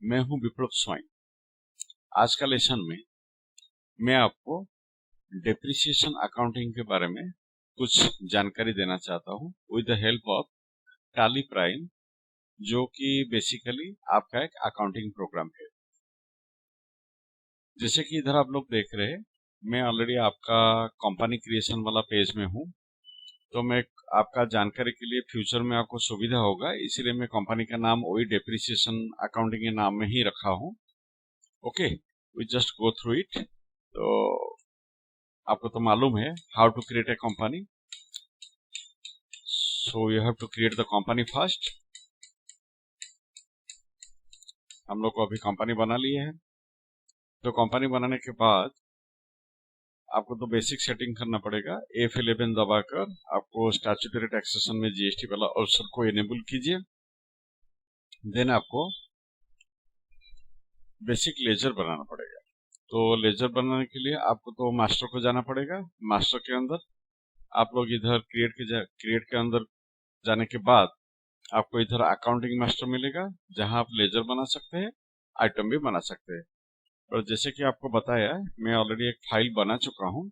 मैं हूं विप्लव स्वाइन। आज का लेसन में मैं आपको डेप्रिसिएशन अकाउंटिंग के बारे में कुछ जानकारी देना चाहता हूं with the help of tally prime, जो कि बेसिकली आपका एक अकाउंटिंग प्रोग्राम है। जैसे कि इधर आप लोग देख रहे हैं, मैं ऑलरेडी आपका कंपनी क्रिएशन वाला पेज में हूं। तो मैं आपका जानकारी के लिए फ्यूचर में आपको सुविधा होगा, इसीलिए मैं कंपनी का नाम वही डेप्रिसिएशन अकाउंटिंग के नाम में ही रखा हूं। Okay, we just go through it. तो आपको तो मालूम है how to create a company. So you have to create the company first. हम लोग को अभी कंपनी बना लिए है। तो कंपनी बनाने के बाद आपको तो बेसिक सेटिंग करना पड़ेगा। F11 दबाकर आपको स्टैट्यूटरी टैक्सेशन में जीएसटी वाला ऑप्शन को इनेबल कीजिए। देन आपको बेसिक लेजर बनाना पड़ेगा। तो लेजर बनाने के लिए आपको तो मास्टर को जाना पड़ेगा। मास्टर के अंदर आप लोग इधर क्रिएट के अंदर जाने के बाद आपको इधर अकाउंटिंग मास्टर मिलेगा, जहां आप लेजर बना सकते हैं, आइटम भी बना सकते हैं। और जैसे कि आपको बताया, मैं ऑलरेडी एक फाइल बना चुका हूं,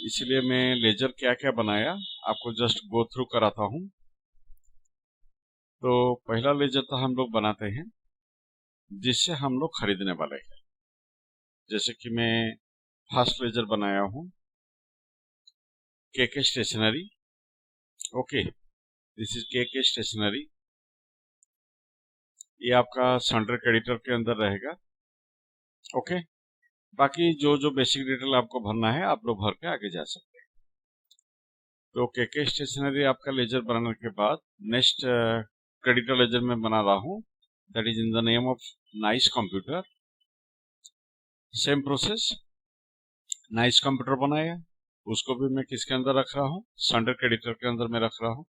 इसलिए मैं लेजर क्या क्या बनाया आपको जस्ट गो थ्रू कराता हूं। तो पहला लेजर तो हम लोग बनाते हैं जिससे हम लोग खरीदने वाले हैं। जैसे कि मैं फर्स्ट लेजर बनाया हूं के स्टेशनरी। ओके, दिस इज के स्टेशनरी। ये आपका सन्डर क्रेडिटर के अंदर रहेगा। ओके, बाकी जो जो बेसिक डिटेल आपको भरना है आप लोग भर के आगे जा सकते हैं। तो के स्टेशनरी आपका लेजर बनाने के बाद नेक्स्ट क्रेडिटर लेजर में बना रहा हूं, that is in the name of nice computer. Same process, nice computer बनाया, उसको भी मैं किसके अंदर रख रहा हूं, सन्डर क्रेडिटर के अंदर में रख रहा हूं।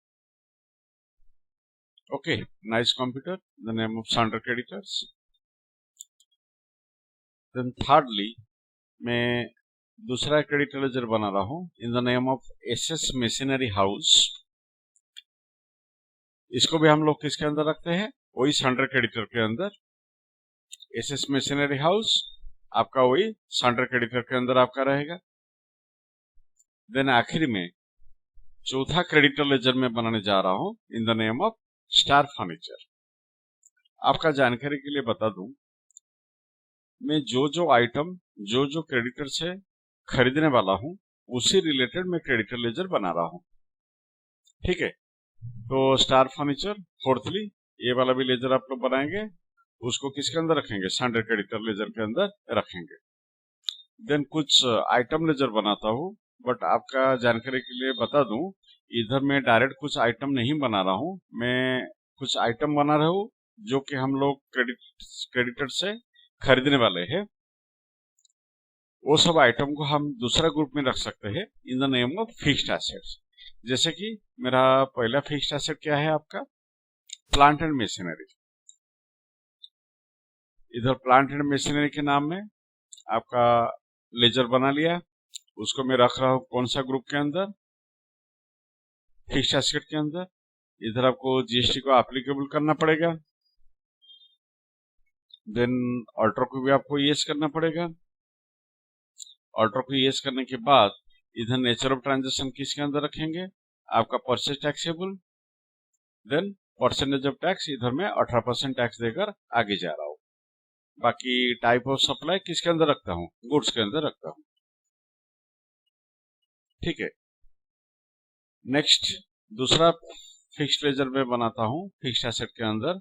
Okay, nice computer, the name of sundry creditors. Then thirdly मैं दूसरा क्रेडिटर लेजर बना रहा हूं in the name of SS machinery house. इसको भी हम लोग किसके अंदर रखते हैं, वही सन्डर क्रेडिटर के अंदर। एसएस मशीनरी हाउस आपका वही सन्डर क्रेडिटर के अंदर आपका रहेगा। देन आखिर में चौथा क्रेडिटर लेजर में बनाने जा रहा हूं in the name of star furniture. आपका जानकारी के लिए बता दूं, मैं जो जो आइटम जो जो क्रेडिटर से खरीदने वाला हूं उसी रिलेटेड मैं क्रेडिटर लेजर बना रहा हूं। ठीक है, तो स्टार फर्नीचर फोर्थली, ये वाला भी लेजर आप लोग बनाएंगे, उसको किसके अंदर रखेंगे, सन्डर क्रेडिटर लेजर के अंदर रखेंगे। देन कुछ आइटम लेजर बनाता हूं, बट आपका जानकारी के लिए बता दूं, इधर मैं डायरेक्ट कुछ आइटम नहीं बना रहा हूं, मैं कुछ आइटम बना रहा हूं जो कि हम लोग क्रेडिटर से खरीदने वाले हैं। वो सब आइटम को हम दूसरा ग्रुप में रख सकते हैं इन the name of fixed assets. जैसे कि मेरा पहला फिक्स्ड एसेट क्या है, आपका प्लांट एंड मशीनरी। इधर प्लांट एंड मशीनरी के नाम में आपका लेजर बना लिया, उसको मैं रख रहा हूं कौन सा ग्रुप के अंदर, फिक्स्ड एसेट के अंदर। इधर आपको जीएसटी को एप्लीकेबल करना पड़ेगा। देन ऑल्टर को भी आपको यस करना पड़ेगा। ऑल्टर को यस करने के बाद इधर नेचर ऑफ ट्रांजेक्शन किसके अंदर रखेंगे, आपका purchase taxable. Then percentage of tax इधर मैं 18% टैक्स देकर आगे जा रहा हूं। बाकी टाइप ऑफ सप्लाई किसके अंदर रखता हूं, गुड्स के अंदर रखता हूं। ठीक है, नेक्स्ट दूसरा फिक्स्ड लेजर में बनाता हूं फिक्स्ड एसेट के अंदर।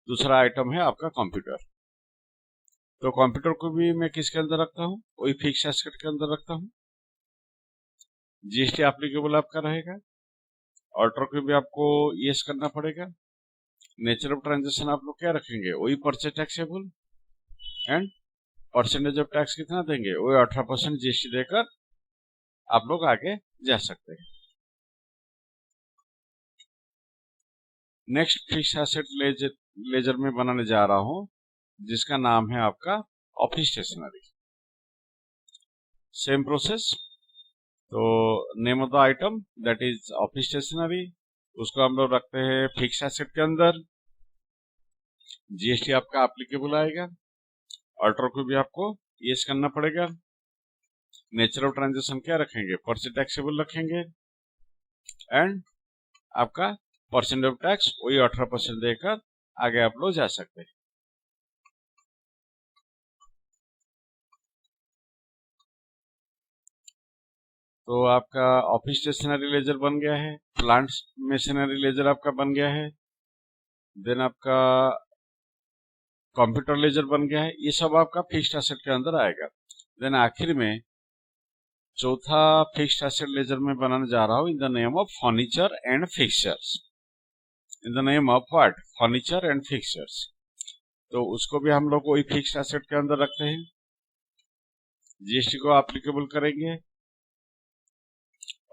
दूसरा आइटम है आपका कंप्यूटर। तो कंप्यूटर को भी मैं किसके अंदर रखता हूं, वही फिक्स्ड एसेट के अंदर रखता हूं। जीएसटी एप्लीकेबल आपका रहेगा। ऑल्टर को भी आपको यस करना पड़ेगा। नेचर ऑफ ट्रांजेक्शन आप लोग क्या रखेंगे, वही purchase taxable. And percentage of tax कितना देंगे, वही 18% जीएसटी देकर आप लोग आगे जा सकते हैं। नेक्स्ट फिक्स्ड एसेट लेजर में बनाने जा रहा हूं, जिसका नाम है आपका ऑफिस स्टेशनरी। Same process. तो name of the item that is office stationery, उसको हम लोग रखते हैं फिक्स्ड एसेट के अंदर। जीएसटी आपका एप्लीकेबल आएगा। ऑल्टर को भी आपको यस करना पड़ेगा। नेचर ऑफ ट्रांजेक्शन क्या रखेंगे, परसेंट टैक्सेबल रखेंगे, एंड आपका परसेंट ऑफ टैक्स वही 18% देकर आगे आप लोग जा सकते हैं। तो आपका ऑफिस स्टेशनरी लेजर बन गया है, प्लांट मशीनरी लेजर आपका बन गया है, देन आपका कंप्यूटर लेजर बन गया है। ये सब आपका फिक्स्ड एसेट के अंदर आएगा। देन आखिर में चौथा फिक्स्ड एसेट लेजर में बनाने जा रहा हूं in the name of furniture and fixtures. In the name of what, furniture and fixtures. तो उसको भी हम लोग वही फिक्स्ड एसेट के अंदर रखते हैं। जीएसटी को एप्लीकेबल करेंगे,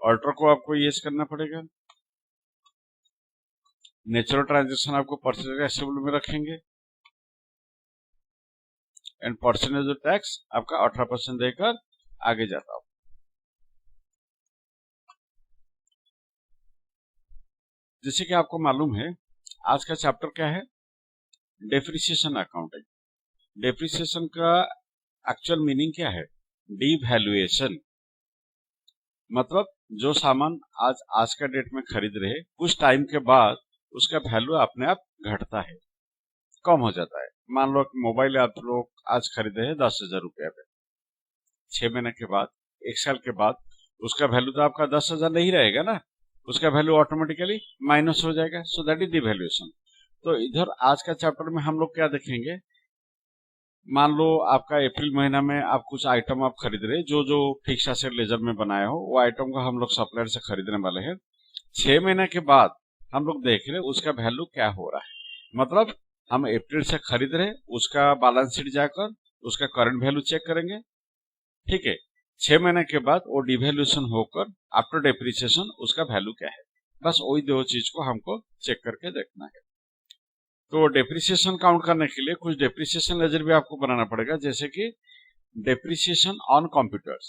ऑल्टर को आपको यस करना पड़ेगा, नेचुरल ट्रांजेक्शन आपको परसेंटेज टैक्सेबल में रखेंगे, एंड परसेंटेज ऑफ टैक्स आपका 18% देकर आगे जाता हूं। जैसे कि आपको मालूम है आज का चैप्टर क्या है, डेप्रिसिएशन अकाउंटिंग। डेप्रिसिएशन का एक्चुअल मीनिंग क्या है, डिवैल्यूएशन। मतलब जो सामान आज का डेट में खरीद रहे, कुछ टाइम के बाद उसका वैल्यू अपने आप घटता है, कम हो जाता है। मान लो मोबाइल आप लोग आज खरीदे हैं 10,000 रुपया पे, 6 महीने के बाद, 1 साल के बाद उसका वैल्यू तो आपका 10,000 नहीं रहेगा ना, उसका वैल्यू ऑटोमेटिकली माइनस हो जाएगा। So that is devaluation. तो इधर आज का चैप्टर में हम लोग क्या देखेंगे, मान लो आपका अप्रैल महीना में आप कुछ आइटम आप खरीद रहे, जो फिक्स एसेट लेजर में बनाया हो वो आइटम को हम लोग सप्लायर से खरीदने वाले हैं। 6 महीने के बाद हम लोग देख रहे उसका वैल्यू क्या हो रहा है। मतलब हम अप्रैल से खरीद रहे, उसका बैलेंस शीट जाकर उसका करंट वैल्यू चेक करेंगे, ठीक है। 6 महीने के बाद वो डिवैल्यूएशन होकर आफ्टर डेप्रिसिएशन उसका वैल्यू क्या है, बस वही दो चीज को हमको चेक करके देखना है। तो डेप्रिसिएशन काउंट करने के लिए कुछ डेप्रिसिएशन लेजर भी आपको बनाना पड़ेगा, जैसे कि depreciation on computers,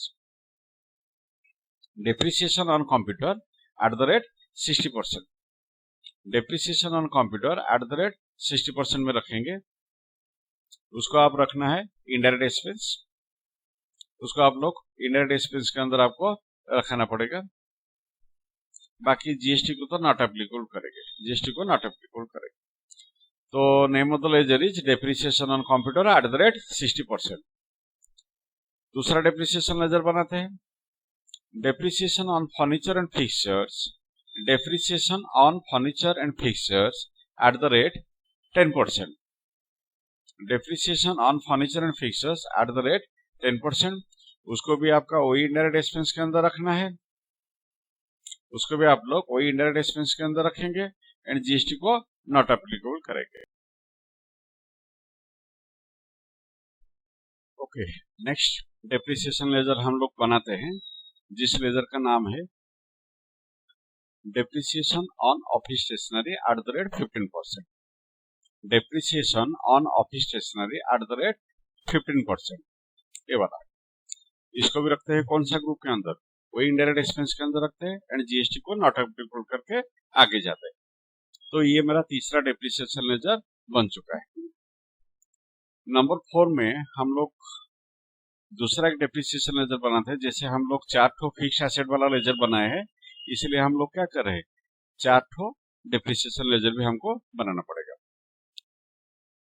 depreciation on computer at the rate 60%, depreciation on computer at the rate 60% में रखेंगे। उसको आप रखना है इनडायरेक्ट एक्सपेंस, उसको आप लोग इनडायरेक्ट एक्सपेंस के अंदर आपको रखना पड़ेगा। बाकी जीएसटी को तो नॉट एप्लीकेबल करेंगे, जीएसटी को नॉट एप्लीकेबल करेंगे। तो name of the ledger is depreciation on computer at the rate 60%। दूसरा डेप्रिसिएशन लेजर बनाते हैं, depreciation on furniture and fixtures, depreciation on furniture and fixtures at the rate 10%, depreciation on furniture and fixtures at the rate 10%। उसको भी आपका वही indirect expense के अंदर रखना है, उसको भी आप लोग वही इनडायरेक्ट एक्सपेंस के अंदर रखेंगे एंड जीएसटी को नॉट एप्लीकेबल करेंगे। ओके, नेक्स्ट डेप्रिसिएशन लेजर हम लोग बनाते हैं, जिस लेजर का नाम है depreciation on office stationery at the rate 15%, depreciation on office stationery at the rate 15%। ये वाला इसको भी रखते हैं कौन सा ग्रुप के अंदर, वही इनडायरेक्ट एक्सपेंस के अंदर रखते हैं एंड जीएसटी को नॉट एप्लीकेबल करके आगे जाते हैं। तो ये मेरा तीसरा डेप्रिसिएशन लेजर बन चुका है। नंबर 4 में हम लोग दूसरा एक डेप्रिसिएशन लेजर बनाते हैं। जैसे हम लोग 4 ठो फिक्स एसेट वाला लेजर बनाए हैं, इसलिए हम लोग क्या कर रहे हैं, 4 ठो डेप्रिसिएशन लेजर भी हमको बनाना पड़ेगा।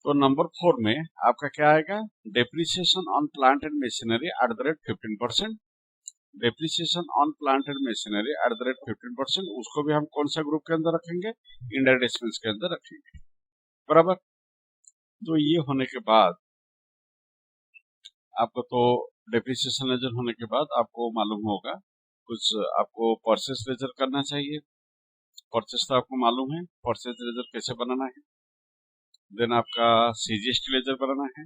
तो नंबर 4 में आपका क्या आएगा, depreciation on plant and machinery at the rate 15%, depreciation on plant and machinery at the rate 15%। उसको भी हम कौन सा ग्रुप के अंदर रखेंगे, इनडायरेक्ट एक्सपेंस के अंदर रखेंगे, बराबर। तो ये होने के बाद आपको तो डेप्रिसिएशन लेजर होने के बाद आपको मालूम होगा कुछ आपको परचेस लेजर करना चाहिए। परचेस तो आपको मालूम है, परचेस लेजर कैसे बनाना है। देन आपका सीजीएसटी लेजर बनाना है,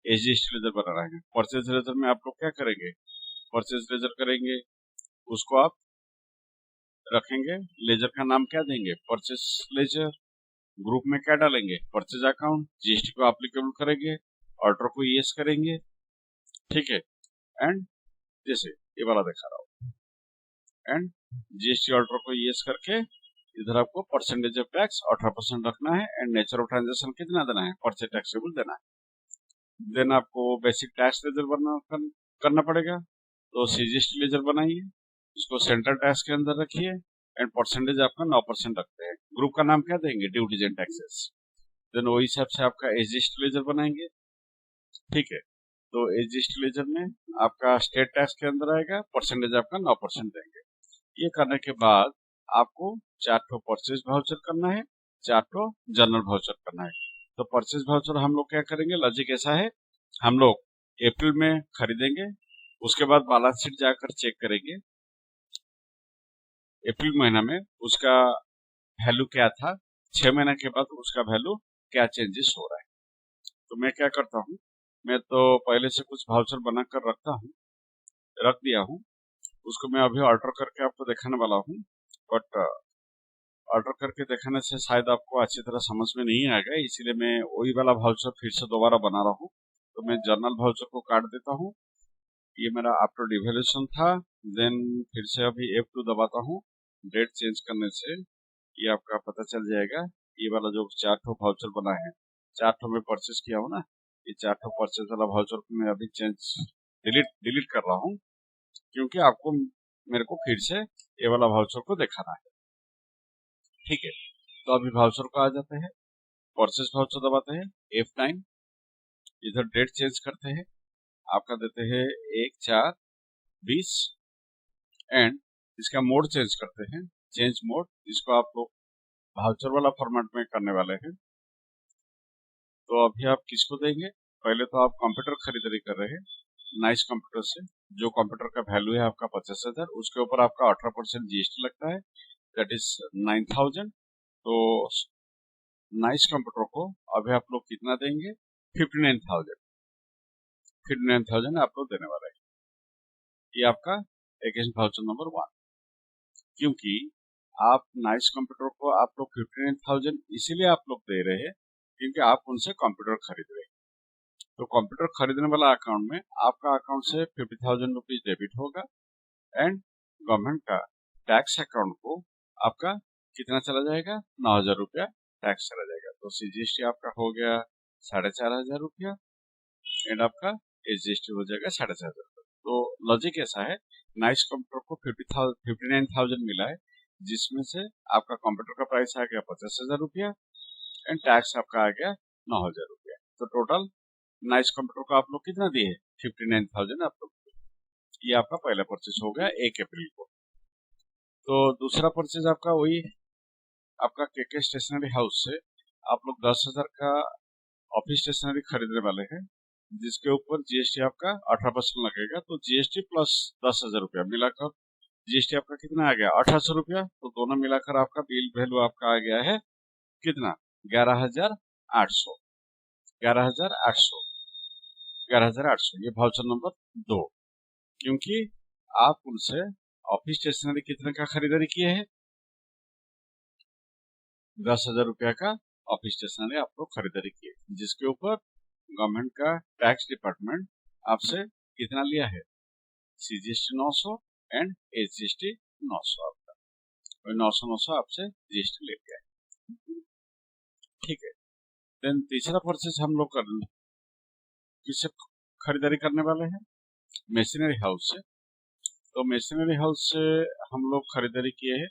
एसजीएसटी लेजर बनाना है। परचेस लेजर में आप लोग क्या करेंगे, परचेस लेजर करेंगे, उसको आप रखेंगे, लेजर का नाम क्या देंगे, परचेस लेजर। ग्रुप में क्या डालेंगे, परचेज अकाउंट। जीएसटी को एप्लीकेबल करेंगे, ऑर्डर को यस करेंगे, ठीक है। एंड जैसे ये वाला दिखा रहा हूं, एंड जीएसटी ऑर्डर को यस करके इधर आपको परसेंटेज ऑफ टैक्स 18% रखना है एंड नेचर ऑफ ट्रांजेक्शन कितना देना है, परचेज टैक्सेबल देना है। देन आपको बेसिक टैक्स लेजर करना पड़ेगा, तो सीजीएसटी लेजर बनाइए, इसको सेंट्रल टैक्स के अंदर रखिए एंड परसेंटेज आपका 9% रखते हैं। ग्रुप का नाम क्या देंगे, ड्यूटीज एंड टैक्सेस। देन वही हिसाब से आपका एसजीएसटी लेजर बनाएंगे, ठीक है। तो एसजीएसटी लेजर में आपका स्टेट टैक्स के अंदर आएगा, परसेंटेज आपका 9% देंगे। ये करने के बाद आपको 4 परचेज वाउचर करना है, 4 जनरल वाउचर करना है। तो परचेज वाउचर हम लोग क्या करेंगे, लॉजिक ऐसा है, हम लोग अप्रैल में खरीदेंगे, उसके बाद बैलेंस शीट जाकर चेक करेंगे अप्रैल महीना में उसका वैल्यू क्या था, 6 महीना के बाद उसका वैल्यू क्या चेंजेस हो रहा है। तो मैं क्या करता हूँ, मैं तो पहले से कुछ वाउचर बनाकर रख दिया हूँ, उसको मैं अभी ऑर्डर करके आपको दिखाने वाला हूँ। बट ऑर्डर करके दिखाने से शायद आपको अच्छी तरह समझ में नहीं आएगा, इसीलिए मैं वही वाला वाउचर फिर से दोबारा बना रहा हूँ। तो मैं जर्नल वाउचर को काट देता हूँ, ये मेरा आफ्टर डिवैल्यूएशन था। देन फिर से अभी F2 दबाता हूँ, डेट चेंज करने से ये आपका पता चल जाएगा। ये वाला जो 4 वाउचर बना है, 4 में परचेज किया हूँ ना, ये 4 परचेज वाला वाउचर को मैं अभी डिलीट कर रहा हूँ, क्योंकि आपको मेरे को फिर से ये वाला वाउचर को दिखाना है, ठीक है। तो अभी वाउचर को आ जाते हैं, परचेज वाउचर दबाते हैं, F9, इधर डेट चेंज करते हैं, आपका देते हैं 1/4/20 एंड इसका मोड चेंज करते हैं, चेंज मोड। इसको आप लोग वाउचर वाला फॉर्मेट में करने वाले हैं। तो अभी आप किसको देंगे, पहले तो आप कंप्यूटर खरीदारी कर रहे हैं नाइस कंप्यूटर से, जो कंप्यूटर का वैल्यू है आपका 50,000, उसके ऊपर आपका 18% जीएसटी लगता है, दैट इज 9,000। तो नाइस कंप्यूटर को अभी आप लोग कितना देंगे, 59,000। 59,000 आप लोग देने वाले हैं। ये आपका अगेंस्ट वाउचर नंबर 1। क्योंकि आप नाइस कंप्यूटर को आप लोग 59,000 इसीलिए आप लोग दे रहे हैं क्योंकि आप उनसे कंप्यूटर खरीद रहे हैं। तो कंप्यूटर खरीदने वाला अकाउंट में आपका अकाउंट से 50,000 रुपीज डेबिट होगा एंड गवर्नमेंट का टैक्स अकाउंट को आपका कितना चला जाएगा, 9,000 रुपया टैक्स चला जाएगा। तो सीजीएसटी आपका हो गया 4,500 रुपया एंड आपका एसजीएसटी हो जाएगा 4,500 रुपया। तो लॉजिक ऐसा है, नाइस कंप्यूटर को 59,000 मिला है, जिसमें से आपका कंप्यूटर का प्राइस आ गया 50,000 रुपया एंड टैक्स आपका आ गया 9,000 रुपया। तो टोटल नाइस कंप्यूटर को आप लोग कितना दिए, 59,000 आप लोग। ये आपका पहला परचेज हो गया 1 अप्रैल को। तो दूसरा परचेज आपका वही आपका केके स्टेशनरी हाउस से आप लोग 10,000 का ऑफिस स्टेशनरी खरीदने वाले हैं, जिसके ऊपर जीएसटी आपका 18% लगेगा। तो जीएसटी प्लस 10,000 रुपया मिलाकर जीएसटी आपका कितना आ गया, 1,800 रुपया। तो दोनों मिलाकर आपका बिल वैल्यू आपका आ गया है कितना, 11,800। 11,800 11,800 ये वाउचर नंबर 2। क्योंकि आप उनसे ऑफिस स्टेशनरी कितने का खरीदारी किए हैं, 10,000 रुपया का ऑफिस स्टेशनरी आप लोग खरीदारी किए, जिसके ऊपर गवर्नमेंट का टैक्स डिपार्टमेंट आपसे कितना लिया है, सीजीएसटी 900 एंड एसजीएसटी 900 आपका, 900 आपसे जीएसटी ले गया है, ठीक है। देन तीसरा परचेज हम लोग किससे खरीदारी करने वाले हैं, मशीनरी हाउस से। तो मशीनरी हाउस से हम लोग खरीदारी किए हैं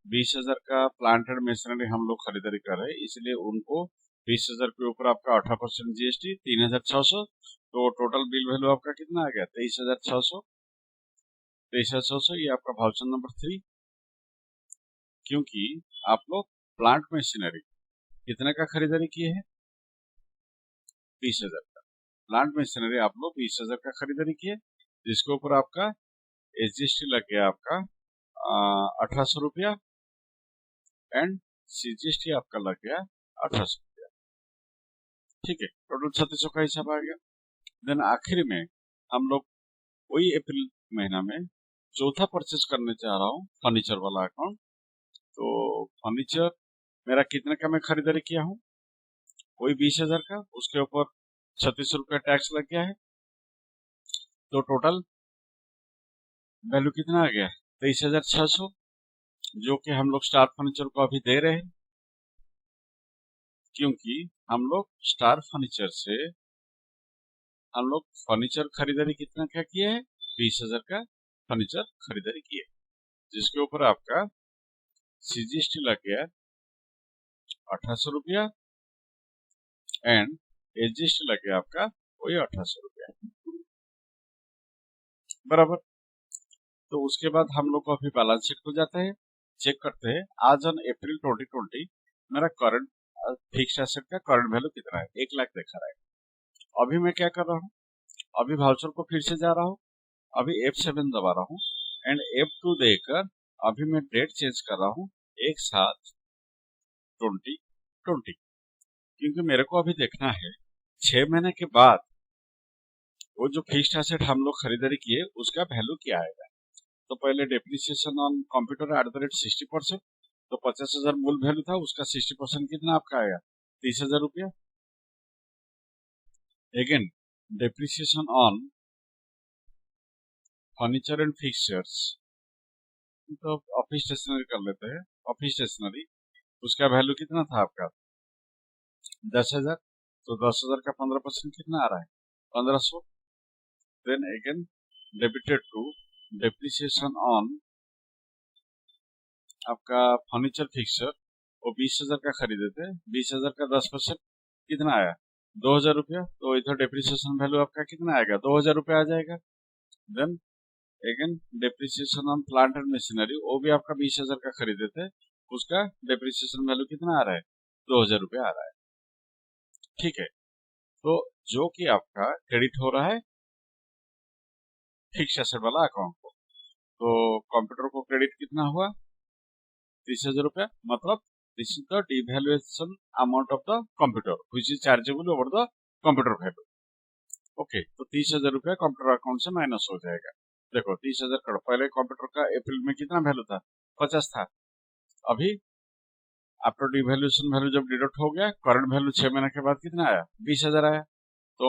20,000 का प्लांटेड मशीनरी हम लोग खरीदारी कर रहे हैं, इसलिए उनको 20,000 के ऊपर आपका 18% जीएसटी 3,600। तो टोटल बिल वैल्यू आपका कितना आ गया, 23,600। 23,600 ये आपका वाउचर नंबर 3। क्योंकि आप लोग प्लांट मशीनरी कितने का खरीदारी किए हैं, 20,000 का प्लांट मशीनरी आप लोग 20,000 का खरीदारी किए, जिसके ऊपर आपका एसजीएसटी लग गया आपका 1,800 रुपया एंड सीजीएसटी आपका लग गया 1,800 रुपया, ठीक है। टोटल 3,600 का हिसाब आ गया। देन आखिर में हम लोग वही अप्रैल महीना में चौथा परचेज करने चाह रहा हूँ, फर्नीचर वाला अकाउंट। तो फर्नीचर मेरा कितने का मैं खरीदारी किया हूँ, वही 20,000 का, उसके ऊपर 3,600 रुपया टैक्स लग गया है। तो टोटल वैल्यू कितना आ गया, 23,600 जो कि हम लोग स्टार फर्नीचर को अभी दे रहे हैं, क्योंकि हम लोग स्टार फर्नीचर से हम लोग फर्नीचर खरीदारी कितना क्या किए हैं, 20,000 का फर्नीचर खरीदारी किए, जिसके ऊपर आपका CGST लग गया 1800 रुपया एंड SGST लग गया आपका वही 1800 रुपया, बराबर। तो उसके बाद हम लोग को अभी बैलेंस शीट को जाते हैं, चेक करते हैं आज ऑन अप्रैल 2020 मेरा करंट फिक्स एसेट का करंट वैल्यू कितना है, 1 लाख दिखा रहा है। अभी मैं क्या कर रहा हूँ, अभी वाउचर को फिर से जा रहा हूँ, अभी F7 दबा रहा हूँ एंड F2 देकर अभी मैं डेट चेंज कर रहा हूँ 1/7/2020, क्योंकि मेरे को अभी देखना है 6 महीने के बाद वो जो फिक्स्ड एसेट हम लोग खरीदारी किए उसका वैल्यू क्या आएगा। तो पहले डेप्रिसिएशन ऑन कंप्यूटर @60%, तो 50,000 मूल वैल्यू था, उसका 60% कितना आपका आएगा, 30,000 रुपया। Again depreciation on furniture and fixtures, तो ऑफिस स्टेशनरी कर लेते हैं, ऑफिस स्टेशनरी उसका वैल्यू कितना था आपका 10,000, तो 10,000 का 15% कितना आ रहा है 1500। Then again debited to depreciation on आपका फर्नीचर फिक्सचर, वो 20,000 का खरीदे थे, 20,000 का 10% कितना आया 2,000 रुपया, तो इधर डेप्रिसिएशन वैल्यू आपका कितना आएगा 2,000 रुपया आ जाएगा। Then again depreciation on plant and machinery, वो भी आपका 20,000 का खरीदे थे, उसका डेप्रिसिएशन वैल्यू कितना आ रहा है 2,000 रुपया आ रहा है, ठीक है। तो जो कि आपका क्रेडिट हो रहा है फिक्स एसेट वाला अकाउंट को, तो कंप्यूटर को क्रेडिट कितना हुआ 30,000 रुपया, मतलब this is the devaluation amount of the computer which is chargeable over the computer value. Okay, तो 30,000 रुपया कंप्यूटर अकाउंट से माइनस हो जाएगा। देखो 30,000 करोड़, पहले कंप्यूटर का अप्रैल में कितना वैल्यू था 50 था, अभी आफ्टर डिवैल्यूएशन वैल्यू जब डिडक्ट हो गया करंट वैल्यू 6 महीने के बाद कितना आया 20,000 आया। तो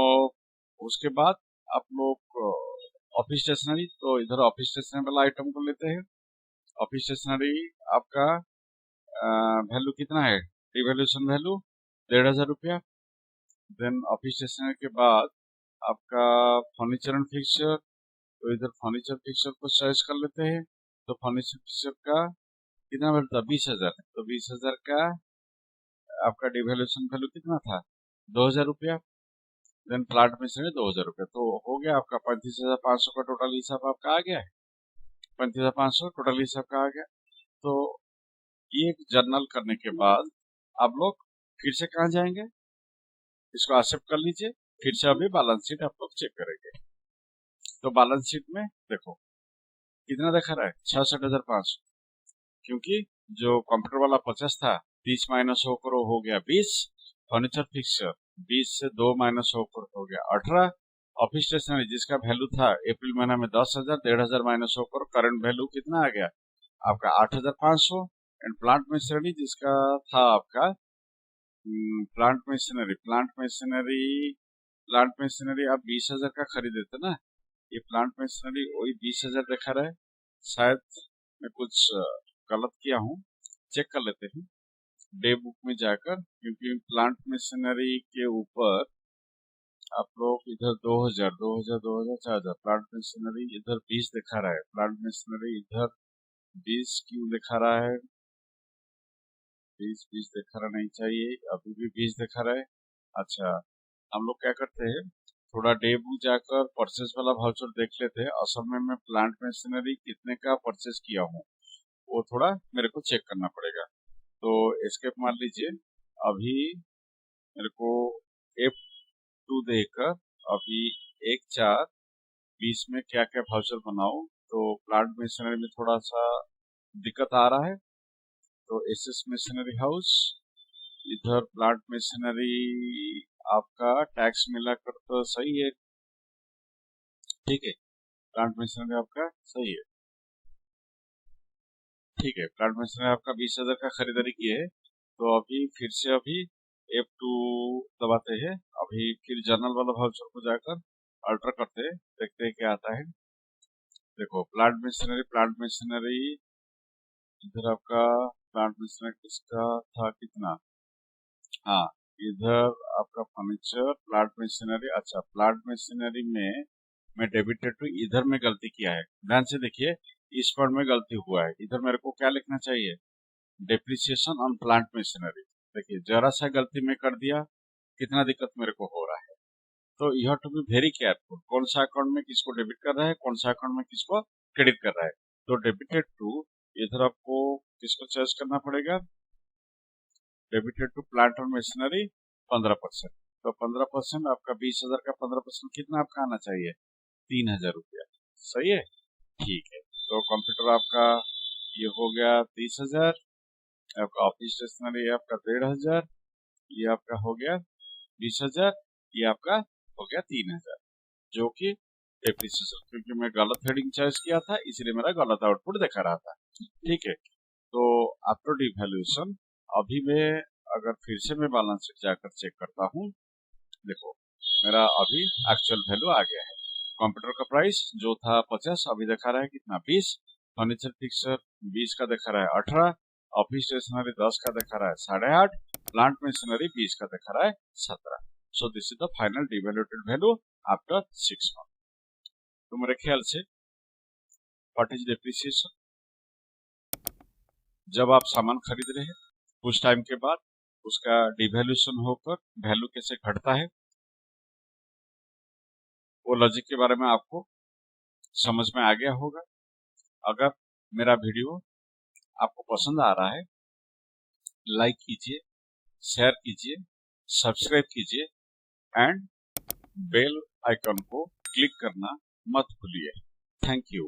उसके बाद आप लोग ऑफिस स्टेशनरी, तो इधर ऑफिस स्टेशनरी वाला आइटम को लेते हैं। ऑफिस स्टेशनरी आपका वैल्यू कितना है, डिवैल्यूएशन वैल्यू 1,500 रुपया। देन ऑफिस स्टेशनरी के बाद आपका फर्नीचर एंड फिक्सचर, तो इधर फर्नीचर फिक्सचर को चॉइस कर लेते हैं, तो फर्नीचर फिक्सचर का कितना वैल्यू था 20,000, तो 20,000 का आपका डिवैल्यूएशन वैल्यू कितना था 2,000 रुपया। देन प्लांट मशीनरी 2,000 रुपया, तो हो गया आपका 35,500 का टोटल हिसाब आपका आ गया है, 35,500 टोटल हिसाब का आ गया। तो ये जर्नल करने के बाद आप लोग फिर से कहाँ जाएंगे, इसको एक्सेप्ट कर लीजिए, फिर से अभी बैलेंस शीट आप लोग चेक करेंगे। तो बैलेंस शीट में देखो कितना दिखा रहा है 66,500, क्योंकि जो कंप्यूटर वाला 50 था 30 माइनस होकर हो गया 20, फर्नीचर फिक्सचर 20 से 2 माइनस होकर हो गया 18, ऑफिस स्टेशनरी जिसका वैल्यू था अप्रैल महीना में 10,000, 1,500 माइनस होकर करंट वैल्यू कितना आ गया आपका 8,500, एंड प्लांट मशीनरी जिसका था आपका प्लांट मशीनरी आप 20,000 का खरीदे थे ना, ये प्लांट मशीनरी वही 20,000 दिखा रहा है, शायद मैं कुछ गलत किया हूँ, चेक कर लेते हैं डे बुक में जाकर, क्योंकि प्लांट मशीनरी के ऊपर आप लोग इधर 2,000 2,000 2,000 4,000 प्लांट मशीनरी इधर 20 दिखा रहा है, प्लांट मशीनरी इधर 20 क्यों दिखा रहा है, 20 दिखा नहीं चाहिए, अभी भी 20 दिखा रहा है। अच्छा, हम लोग क्या करते हैं थोड़ा डे बुक जाकर परचेज वाला वाउचर देख लेते हैं, असल में मैं प्लांट मशीनरी कितने का परचेज किया हूँ वो थोड़ा मेरे को चेक करना पड़ेगा। तो एस्केप मार लीजिए, अभी मेरे को F2 देकर अभी 1/4/20 में क्या क्या वाउचर बनाऊं, तो प्लांट मशीनरी में थोड़ा सा दिक्कत आ रहा है, तो SS मशीनरी हाउस इधर प्लांट मशीनरी आपका टैक्स मिलाकर तो सही है, ठीक है, प्लांट मशीनरी आपका सही है, ठीक है, प्लांट मशीनरी आपका 20,000 का खरीदारी किए है। तो अभी फिर से अभी F2 दबाते हैं, अभी फिर जर्नल वाला वाउचर को जाकर अल्टर करते हैं, देखते हैं क्या आता है। देखो प्लांट मशीनरी इधर आपका प्लांट मशीनरी किसका था, कितना, हाँ इधर आपका फर्नीचर, प्लांट मशीनरी। अच्छा, प्लांट मशीनरी में मैं डेबिटेड टू, इधर में गलती किया है, ध्यान से देखिए, इस पर में गलती हुआ है। इधर मेरे को क्या लिखना चाहिए, डेप्रिसिएशन ऑन प्लांट मशीनरी। देखिए जरा सा गलती में कर दिया, कितना दिक्कत मेरे को हो रहा है। तो you have to be very careful, कौन सा अकाउंट में किसको डेबिट कर रहा है, कौन सा अकाउंट में किसको क्रेडिट कर रहा है। तो डेबिटेड टू, इधर आपको किसको चॉइस करना पड़ेगा, डेबिटेड टू प्लांट और मशीनरी 15%। तो 15% आपका 20,000 का 15% कितना आपका आना चाहिए, 3,000 रुपया। सही है, ठीक है। तो कंप्यूटर आपका ये हो गया 30,000, आपका ऑफिस स्टेशनरी आपका 1,500, ये आपका हो गया 20,000, ये आपका हो गया 3,000, जो कि डेप्रिसिएशन, क्योंकि मैं गलत हेडिंग चॉइस किया था इसलिए मेरा गलत आउटपुट दिखा रहा था। ठीक है, तो आफ्टर डिवैल्यूएशन अभी मैं अगर फिर से मैं बैलेंस शीट जाकर चेक करता हूँ, देखो मेरा अभी एक्चुअल वैल्यू आ गया है। कंप्यूटर का प्राइस जो था 50, अभी दिखा रहा है कितना, 20। फर्नीचर फिक्सर 20 का दिखा रहा है 18। ऑफिस स्टेशनरी 10 का दिखा रहा है 8.5। प्लांट मशीनरी 20 का दिखा रहा है 17। So this is the final devaluated value after 6 month. तो मेरे ख्याल से व्हाट इज डेप्रिसिएशन, जब आप सामान खरीद रहे हैं कुछ टाइम के बाद उसका डिवैल्यूएशन होकर वैल्यू कैसे घटता है, वो लॉजिक के बारे में आपको समझ में आ गया होगा। अगर मेरा वीडियो आपको पसंद आ रहा है, लाइक कीजिए, शेयर कीजिए, सब्सक्राइब कीजिए एंड बेल आइकन को क्लिक करना मत भूलिए। Thank you.